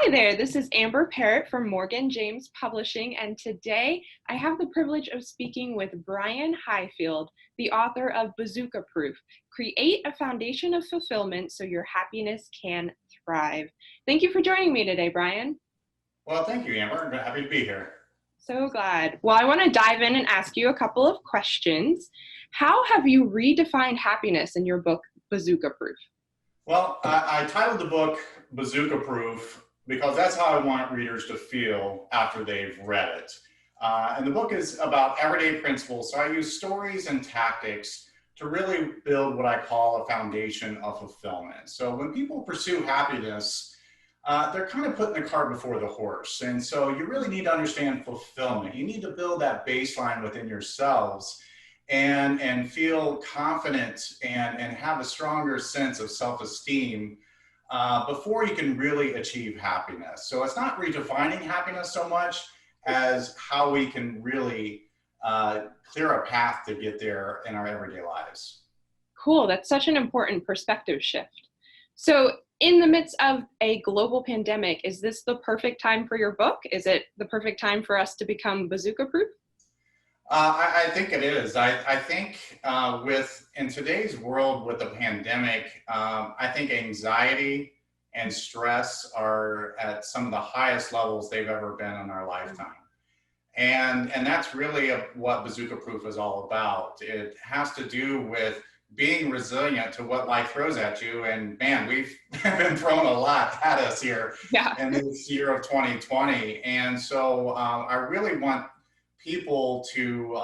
Hi there, this is Amber Parrott from Morgan James Publishing, and today I have the privilege of speaking with Brian Highfield, the author of Bazooka Proof, Create a Foundation of Fulfillment so your happiness can thrive. Thank you for joining me today, Brian. Well, thank you, Amber. I'm happy to be here. So glad. Well, I want to dive in and ask you a couple of questions. How have you redefined happiness in your book, Bazooka Proof? Well, I titled the book Bazooka Proof because that's how I want readers to feel after they've read it. And the book is about everyday principles. So I use stories and tactics to really build what I call a foundation of fulfillment. So when people pursue happiness, they're kind of putting the cart before the horse. And so you really need to understand fulfillment. You need to build that baseline within yourselves and feel confident and have a stronger sense of self-esteem before you can really achieve happiness. So it's not redefining happiness so much as how we can really clear a path to get there in our everyday lives. Cool, that's such an important perspective shift. So, in the midst of a global pandemic, is this the perfect time for your book? Is it the perfect time for us to become bazooka proof? I think it is. I think in today's world with the pandemic, I think anxiety and stress are at some of the highest levels they've ever been in our lifetime. And that's really what Bazooka Proof is all about. It has to do with being resilient to what life throws at you. And man, we've been thrown a lot at us here Yeah. in this year of 2020. And so I really want people to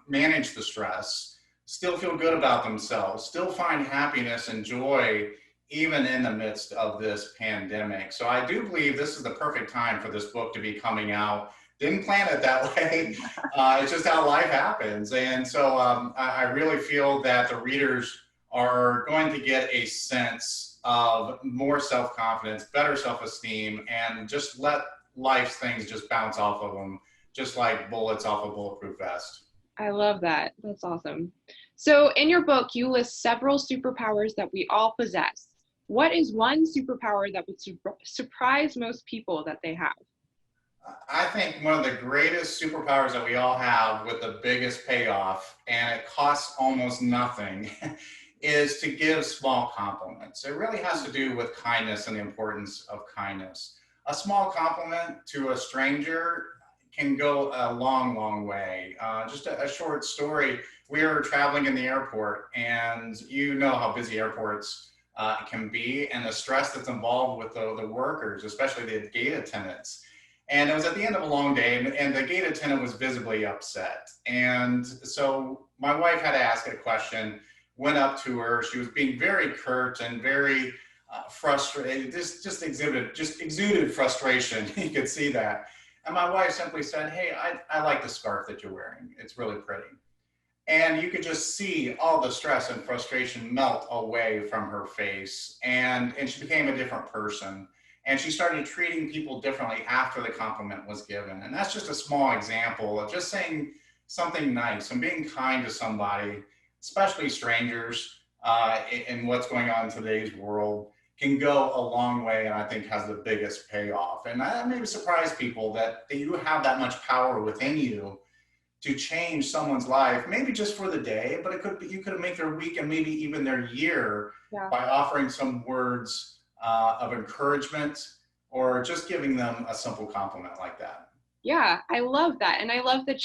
manage the stress, still feel good about themselves, still find happiness and joy even in the midst of this pandemic. So I do believe this is the perfect time for this book to be coming out. Didn't plan it that way. It's just how life happens. And so I really feel that the readers are going to get a sense of more self-confidence, better self-esteem, and just let life's things just bounce off of them, just like bullets off a bulletproof vest. I love that. That's awesome. So, in your book, you list several superpowers that we all possess. What is one superpower that would surprise most people that they have? I think one of the greatest superpowers that we all have with the biggest payoff, and it costs almost nothing, is to give small compliments. It really has to do with kindness and the importance of kindness. A small compliment to a stranger can go a long, long way. Just a short story. We were traveling in the airport, and you know how busy airports can be, and the stress that's involved with the workers, especially the gate attendants. And it was at the end of a long day, and the gate attendant was visibly upset. And so my wife had to ask a question, went up to her. She was being very curt and very frustrated, just exuded frustration. You could see that. And my wife simply said, "Hey, I like the scarf that you're wearing. It's really pretty." And you could just see all the stress and frustration melt away from her face. And she became a different person. And she started treating people differently after the compliment was given. And that's just a small example of just saying something nice and being kind to somebody, especially strangers, in what's going on in today's world, can go a long way, and I think has the biggest payoff. And that maybe surprise people that you have that much power within you to change someone's life, maybe just for the day, but it could be, you could make their week and maybe even their year by offering some words of encouragement or just giving them a simple compliment like that. Yeah, I love that. And I love that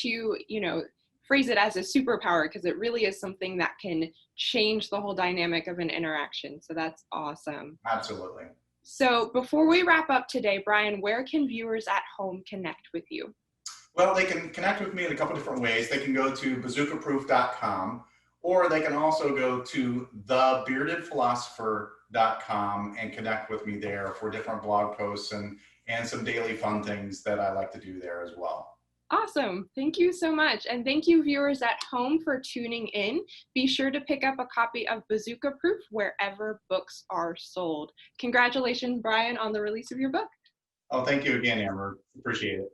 phrase it as a superpower because it really is something that can change the whole dynamic of an interaction. So that's awesome. Absolutely. So before we wrap up today, Brian, where can viewers at home connect with you? Well, they can connect with me in a couple different ways. They can go to bazookaproof.com, or they can also go to thebeardedphilosopher.com and connect with me there for different blog posts and some daily fun things that I like to do there as well. Awesome. Thank you so much. And thank you, viewers at home, for tuning in. Be sure to pick up a copy of Bazooka Proof wherever books are sold. Congratulations, Brian, on the release of your book. Oh, thank you again, Amber. Appreciate it.